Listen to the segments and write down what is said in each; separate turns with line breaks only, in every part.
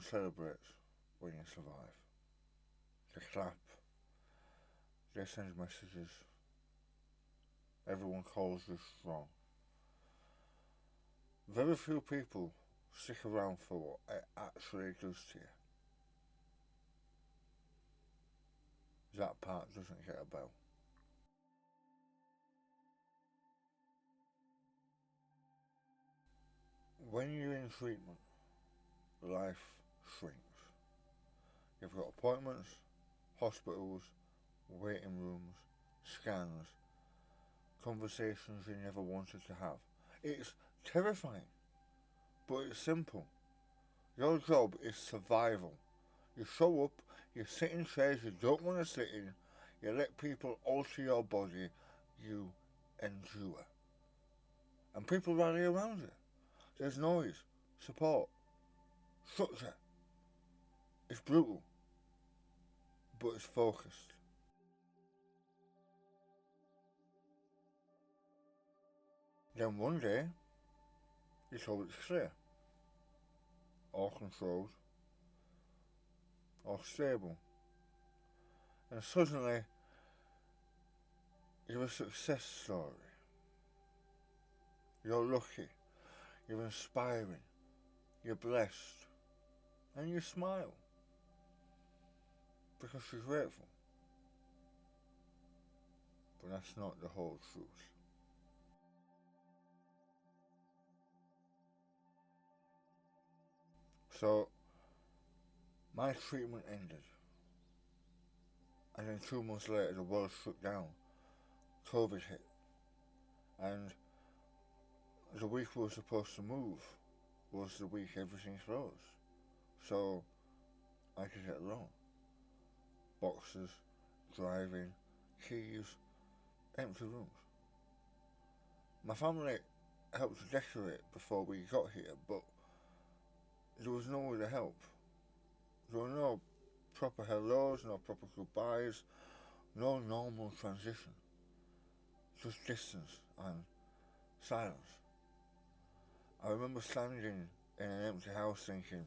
Everyone celebrates when you survive. They clap, they send messages, everyone calls you strong. Very few people stick around for what it actually does to you. That part doesn't get a bell. When you're in treatment, life shrinks. You've got appointments, hospitals, waiting rooms, scans, conversations you never wanted to have. It's terrifying, but it's simple. Your job is survival. You show up, you sit in chairs you don't want to sit in, you let people alter your body, you endure. And people rally around you. There's noise, support, structure. It's brutal, but it's focused. Then one day, you're told it's clear, or controlled, or stable. And suddenly, you're a success story. You're lucky, you're inspiring, you're blessed, and you smile because you're grateful. But that's not the whole truth. So, my treatment ended, and then 2 months later, the world shut down. COVID hit, and the week we were supposed to move was the week everything closed. So, I did it alone. Boxes, driving, keys, empty rooms. My family helped to decorate before we got here, but there was no way to help. There were no proper hellos, no proper goodbyes, no normal transition. Just distance and silence. I remember standing in an empty house thinking,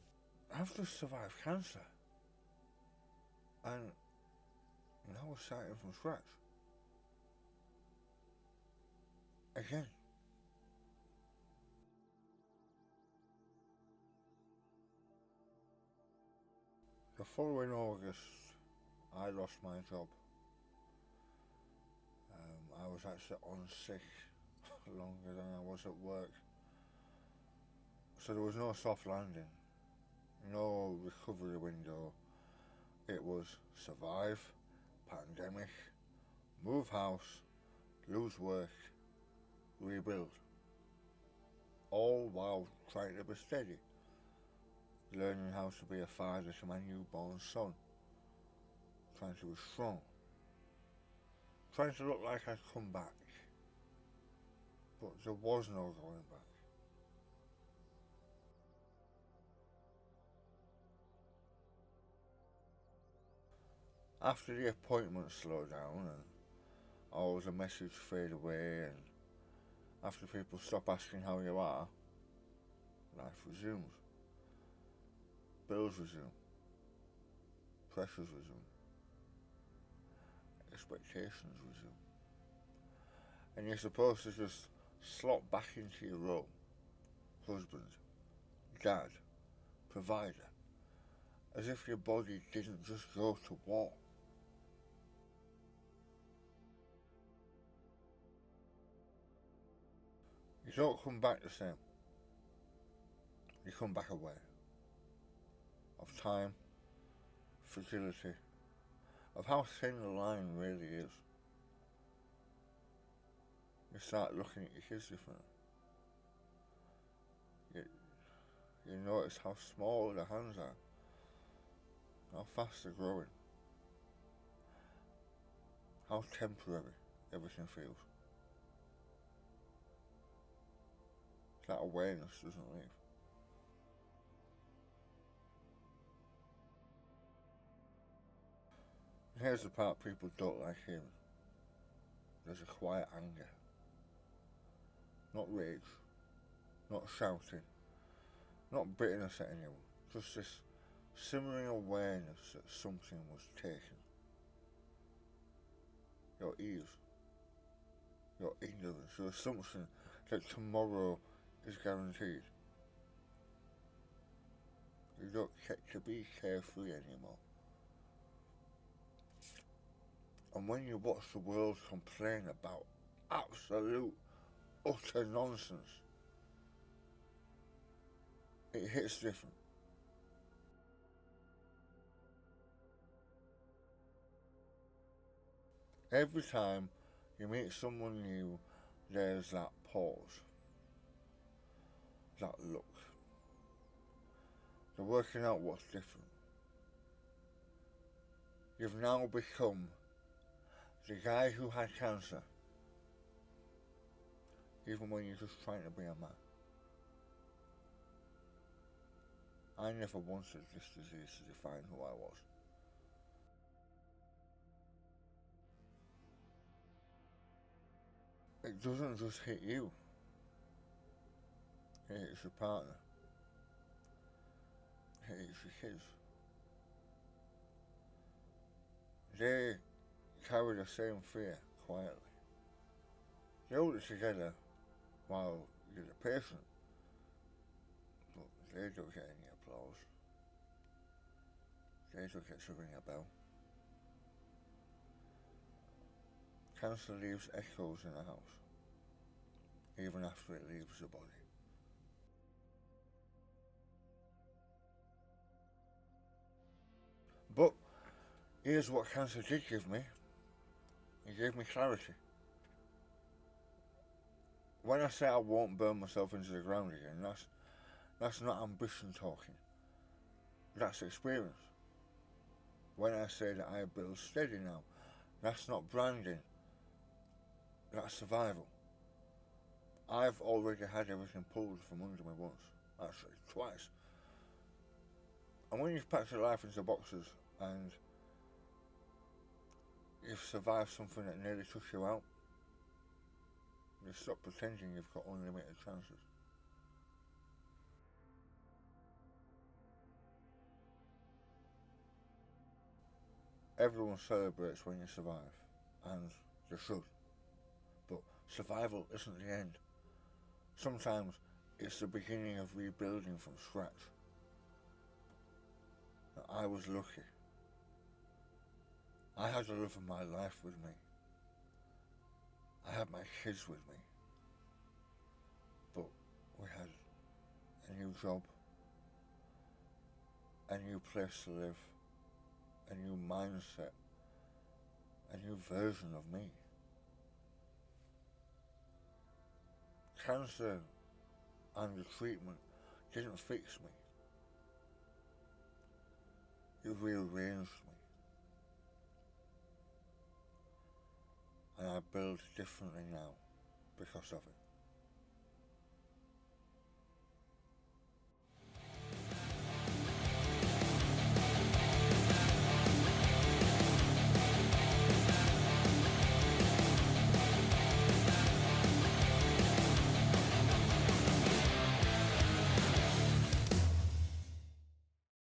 I've just survived cancer. And now we're starting from scratch. Again. The following August, I lost my job. I was actually on sick longer than I was at work. So there was no soft landing, no recovery window. It was survive, pandemic, move house, lose work, rebuild. All while trying to be steady, learning how to be a father to my newborn son, trying to be strong, trying to look like I'd come back. But there was no going back. After the appointments slow down and all the message fade away and after people stop asking how you are, life resumes. Bills resume. Pressures resume. Expectations resume. And you're supposed to just slot back into your role. Husband, dad, provider. As if your body didn't just go to war. You don't come back the same. You come back aware of time, fragility, of how thin the line really is. You start looking at your kids differently. You notice how small their hands are, how fast they're growing, how temporary everything feels. That awareness doesn't leave. Here's the part people don't like hearing. There's a quiet anger. Not rage, not shouting, not bitterness at anyone. Just this simmering awareness that something was taken. Your ease, your ignorance, your assumption that tomorrow is guaranteed. You don't get to be carefree anymore. And when you watch the world complain about absolute, utter nonsense, it hits different. Every time you meet someone new, there's that pause, that look. They're working out what's different. You've now become the guy who had cancer, even when you're just trying to be a man. I never wanted this disease to define who I was. It doesn't just hit you, it hits your partner, it hits your kids. They carry the same fear quietly. They hold it together while you're the patient, but they don't get any applause. They don't get to ring a bell. Cancer leaves echoes in the house, even after it leaves the body. But here's what cancer did give me. It gave me clarity. When I say I won't burn myself into the ground again, that's not ambition talking. That's experience. When I say that I build steady now, that's not branding. That's survival. I've already had everything pulled from under me once. Actually, twice. And when you've packed your life into boxes and you've survived something that nearly took you out, you stop pretending you've got unlimited chances. Everyone celebrates when you survive, and they should. But survival isn't the end. Sometimes it's the beginning of rebuilding from scratch. I was lucky. I had the love of my life with me. I had my kids with me. But we had a new job, a new place to live, a new mindset, a new version of me. Cancer and the treatment didn't fix me. It rearranged me. And I build differently now because of it.